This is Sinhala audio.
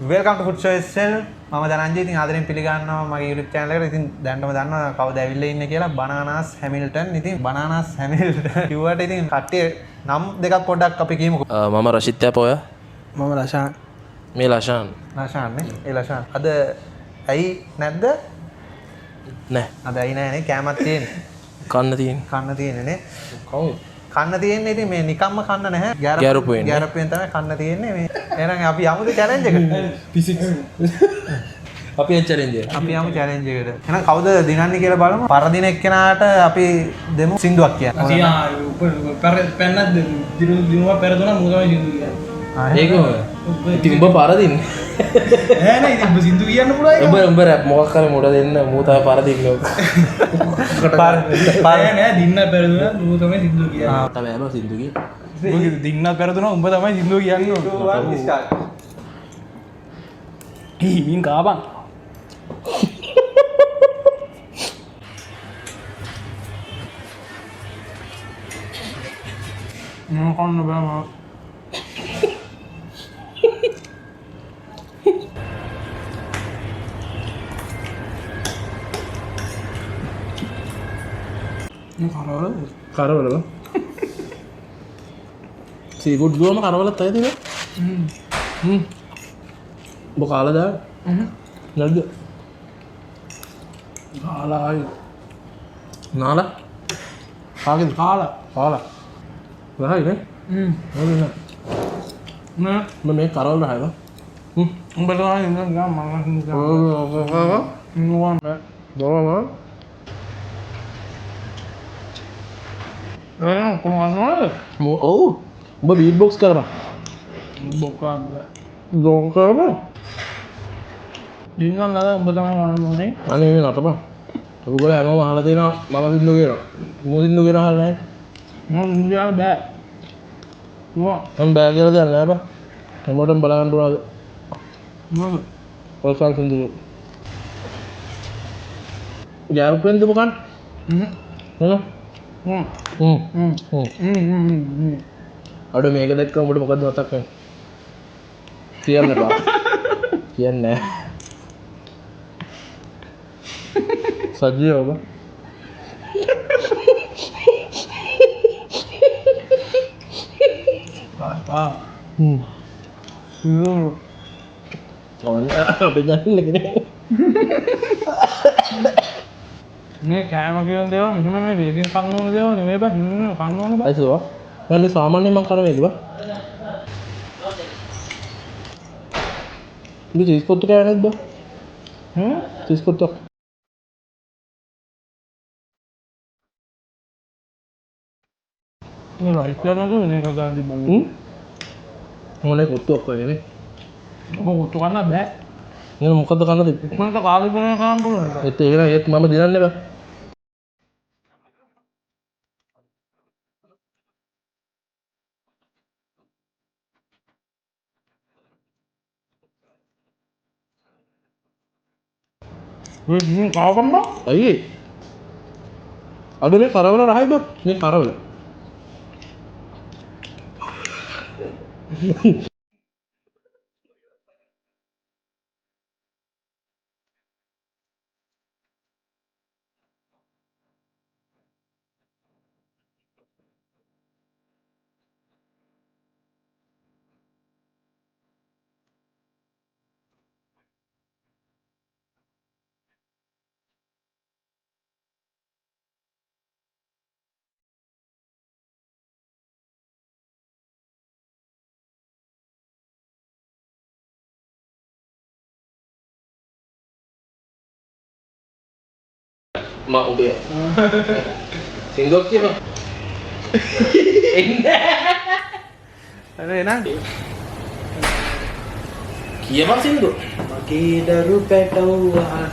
වෙල්කම් ටු ෆුඩ් සොයිසල් මම දනංජය. ඉතින් ආදරෙන් පිළිගන්නවා මගේ YouTube channel එකට. ඉතින් දැන්ටම දන්නවා කවුද ඇවිල්ලා ඉන්නේ කියලා. බනානාස් හැමිල්ටන්. ඉතින් බනානාස් හැමිල්ටන් කිව්වට ඉතින් කට්ටිය නම් දෙකක් පොඩ්ඩක් අපි කියමුකෝ. මම රෂිත් යපෝය. මම ලෂාන්. මේ ලෂාන්. ලෂාන් නේ. ඒ ලෂාන්. අද ඇයි නැද්ද? නෑ. අද ඇයි නෑනේ. කෑමක් තියෙන්නේ. කන්න තියෙන. කන්න තියෙන්නේ නේ. කවුද? කන්න තියෙන්නේ ඉතින් මේ නිකම්ම කන්න නැහැ. ගැරපුවෙන්. ගැරපුවෙන් තමයි කන්න තියෙන්නේ මේ. එහෙනම් අපි යමුද challenge එකට? ෆිසික්ස්. අපි ඒ challenge එක. අපි යමු challenge එකට. එහෙනම් කවුද දිනන්නේ කියලා බලමු. පරදින එක්කෙනාට අපි දෙමු සින්දුවක් කියන්න. පැන්නත් දිනුවා පෙරදුනා මූ තමයි සින්දු කියන්නේ. ඒක ඉතින් උඹ පරදින්නේ. නෑ නෑ ඉතින් සින්දු කියන්න පුළුවන්. උඹ රැප් මොකක් කරේ මුඩ දෙන්න මූ තමයි පරදින්නේ ඔක. නෑ නෑ දින්න පෙරදුනා මූ තමයි සින්දු කියන්නේ. තමයි බා සින්දු කිය. උඹ දින්න පෙරදුනා උඹ තමයි සින්දු කියන්නේ. මින් කාබන්. මම කන්න බෑ මම. කරවල බා. සීෆුඩ් දුවම කරවලත් අය තියෙනවා. ඔබ කාලා දාන්න. නැද්ද? කාලා ආයි. නාලා. කාගෙද? කාලා. කාලා. වහයි නේ? හොඳ නෑ. නෑ මම මේ කරවල රහයි බා. උඹට තමයි ඉන්න ගා මම හින්දා. නුවන් බෑ. දොරම කොහොමද? ඔව්. උඹ බීට් බොක්ස් කරනවා. බොකන් බෑ. දොර කරනවා. දින්නම් නේද උඹ තමයි ගන්න ඕනේ. අනේ මේ නටපන්. ඔයගොල්ලෝ හැමෝම අහලා තියෙනවා මම සින්දු කියනවා. මූ සින්දු කියනවා අහලා නැහැ. මම ඉන්දියාව බෑ. මම බෑ කියලා දෙයක් නෑ බා. හැමෝටම බලන්න උනාද? මොකද? ඔල්සන් සින්දු. ගැරපෙන් දුකන්. අඩ මේක දැක්ක උඹට මොකද මතක් වෙන්නේ? කියන්න බා. කියන්නේ නැහැ. සජ්ජිය ඔබ. අපේ දැන් ලකනේ. මේ කෑම කියන දේවල් මෙහෙම මේ වේදින කන්න ඕන දේවල් නෙමෙයි බං හින්න කන්න ඕන බං. අයිසෝ. මම සාමාන්‍යයෙන් මම කරන්නේ නේද බා? මේ චීස් පොට්ටු කෑවේ නැද්ද බා? චීස් පොට්ටු. මේ රයිස් කරනකොට වෙන එකක් ගන්න තිබ්බා. මොනේ කොට්ටුවක් වගේ නේ. ඔබ උතු කන්න බෑ. නේද මොකද්ද කන්න තිබ්බේ? මන්ට කාලේ පුරන කන්න පුළුවන්. ඒත් ඒක නේත් මම දිනන්නේ බා. මේ කාවකම් බං. අයියේ. අද මේ කරවල රහයි බා. මේ කරවල. mak udah singgok sih bang අර එනං kiya bang singgok මගේ දරු පැටවුවා